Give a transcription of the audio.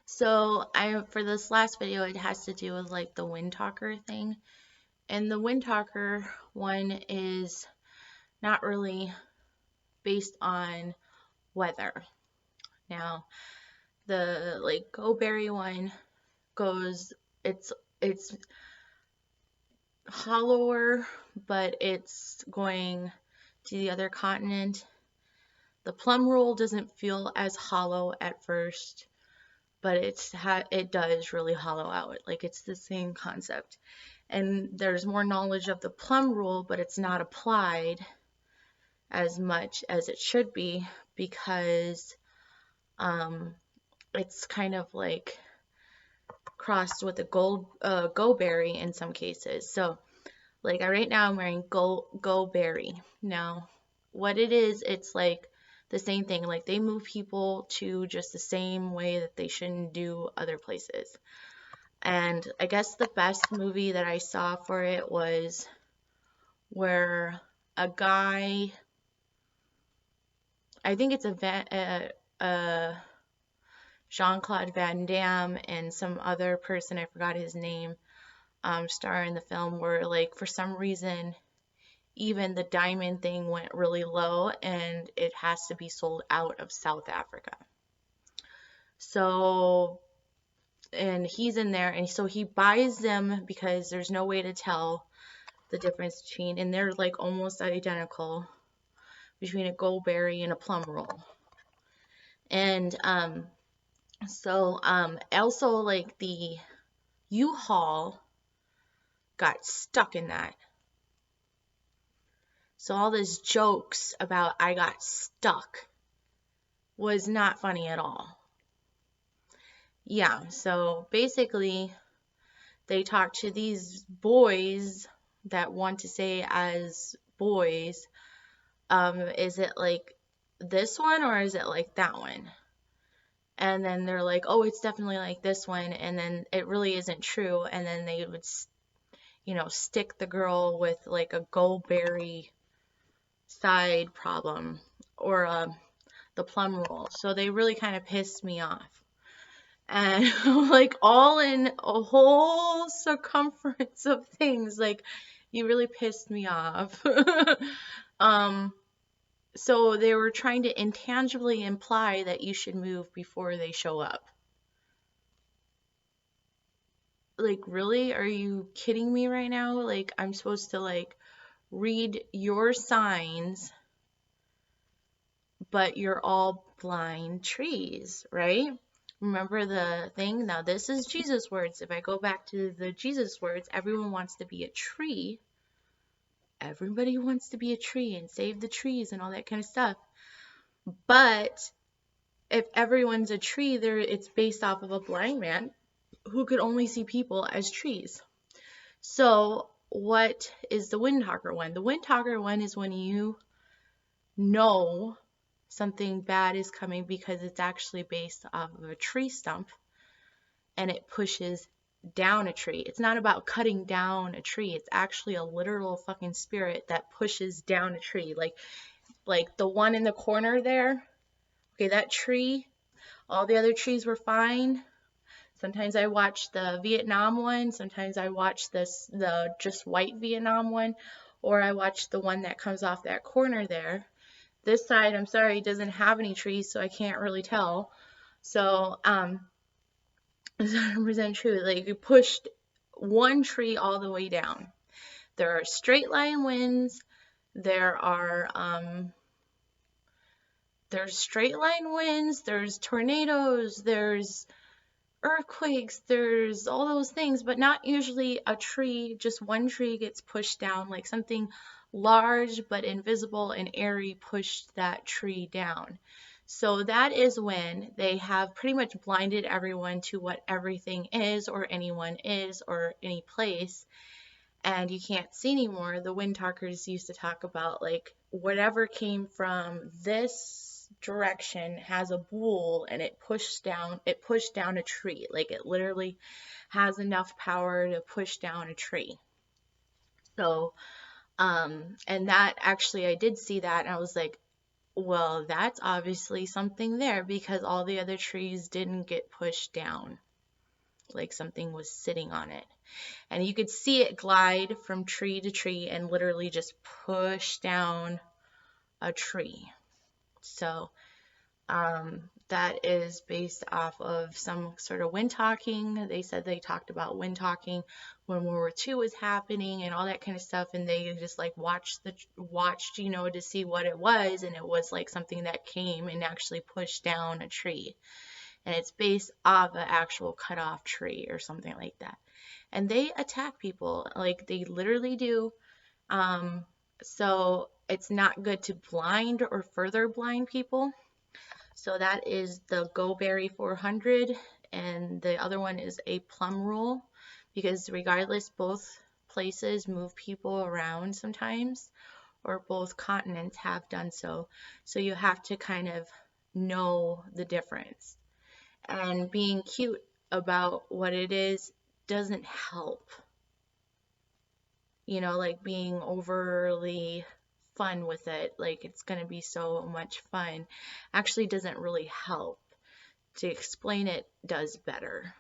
So for this last video, it has to do with like the wind talker thing. And the wind talker one is not really based on weather. Now, the like go berry one goes it's hollower, but it's going to the other continent. The plum roll doesn't feel as hollow at first, but it does really hollow out. Like it's the same concept. And there's more knowledge of the plum rule, but it's not applied as much as it should be because um, it's kind of like crossed with a go berry in some cases. So like right now I'm wearing go berry. Now what it is, it's like the same thing. Like they move people to just the same way that they shouldn't do other places. And I guess the best movie that I saw for it was where a guy, I think it's a Jean-Claude Van Damme and some other person, I forgot his name, star in the film where like for some reason even the diamond thing went really low and it has to be sold out of South Africa. So, and he's in there and so he buys them because there's no way to tell the difference between, and they're like almost identical between a goldberry and a plum roll. And also like the U-Haul got stuck in that. So all these jokes about I got stuck was not funny at all. Yeah, so basically they talk to these boys that want to say as boys, is it like this one or is it like that one? And then they're like, oh, it's definitely like this one, and then it really isn't true, and then they would, stick the girl with like a goldberry side problem or the plum roll. So they really kind of pissed me off. And like all in a whole circumference of things, like you really pissed me off. So they were trying to intangibly imply that you should move before they show up. Like, really? Are you kidding me right now? Like, I'm supposed to like read your signs, but you're all blind trees, right? Remember the thing? Now, this is Jesus words. If I go back to the Jesus words, everyone wants to be a tree. Everybody wants to be a tree and save the trees and all that kind of stuff. But if everyone's a tree, it's based off of a blind man who could only see people as trees. So what is the wind talker one? The wind talker one is when you know something bad is coming because it's actually based off of a tree stump and it pushes down a tree. It's not about cutting down a tree. It's actually a literal fucking spirit that pushes down a tree. Like the one in the corner there. Okay, that tree, all the other trees were fine. Sometimes I watch the Vietnam one, sometimes I watch the just white Vietnam one, or I watch the one that comes off that corner there. This side, I'm sorry, doesn't have any trees, so I can't really tell. So, it's 100% true. Like, you pushed one tree all the way down. There are straight line winds, there's straight line winds, there's tornadoes, there's earthquakes, there's all those things, but not usually a tree, just one tree gets pushed down, like something large but invisible and airy pushed that tree down. So that is when they have pretty much blinded everyone to what everything is or anyone is or any place, and you can't see anymore. The wind talkers used to talk about like whatever came from this direction has a bool and it pushed down a tree. Like it literally has enough power to push down a tree. So and that actually I did see that and I was like, Well, that's obviously something there because all the other trees didn't get pushed down, like something was sitting on it. And you could see it glide from tree to tree and literally just push down a tree. So that is based off of some sort of wind talking. They said they talked about wind talking when World War II was happening and all that kind of stuff, and they just like watched, you know, to see what it was, and it was like something that came and actually pushed down a tree, and it's based off an actual cut off tree or something like that. And they attack people, like they literally do. Um, so it's not good to blind or further blind people. So that is the Go Berry 400, and the other one is a plum rule, because regardless, both places move people around sometimes, or both continents have done so. So you have to kind of know the difference. And being cute about what it is doesn't help. You know, like being overly fun with it, like it's going to be so much fun, actually doesn't really help. To explain it does better.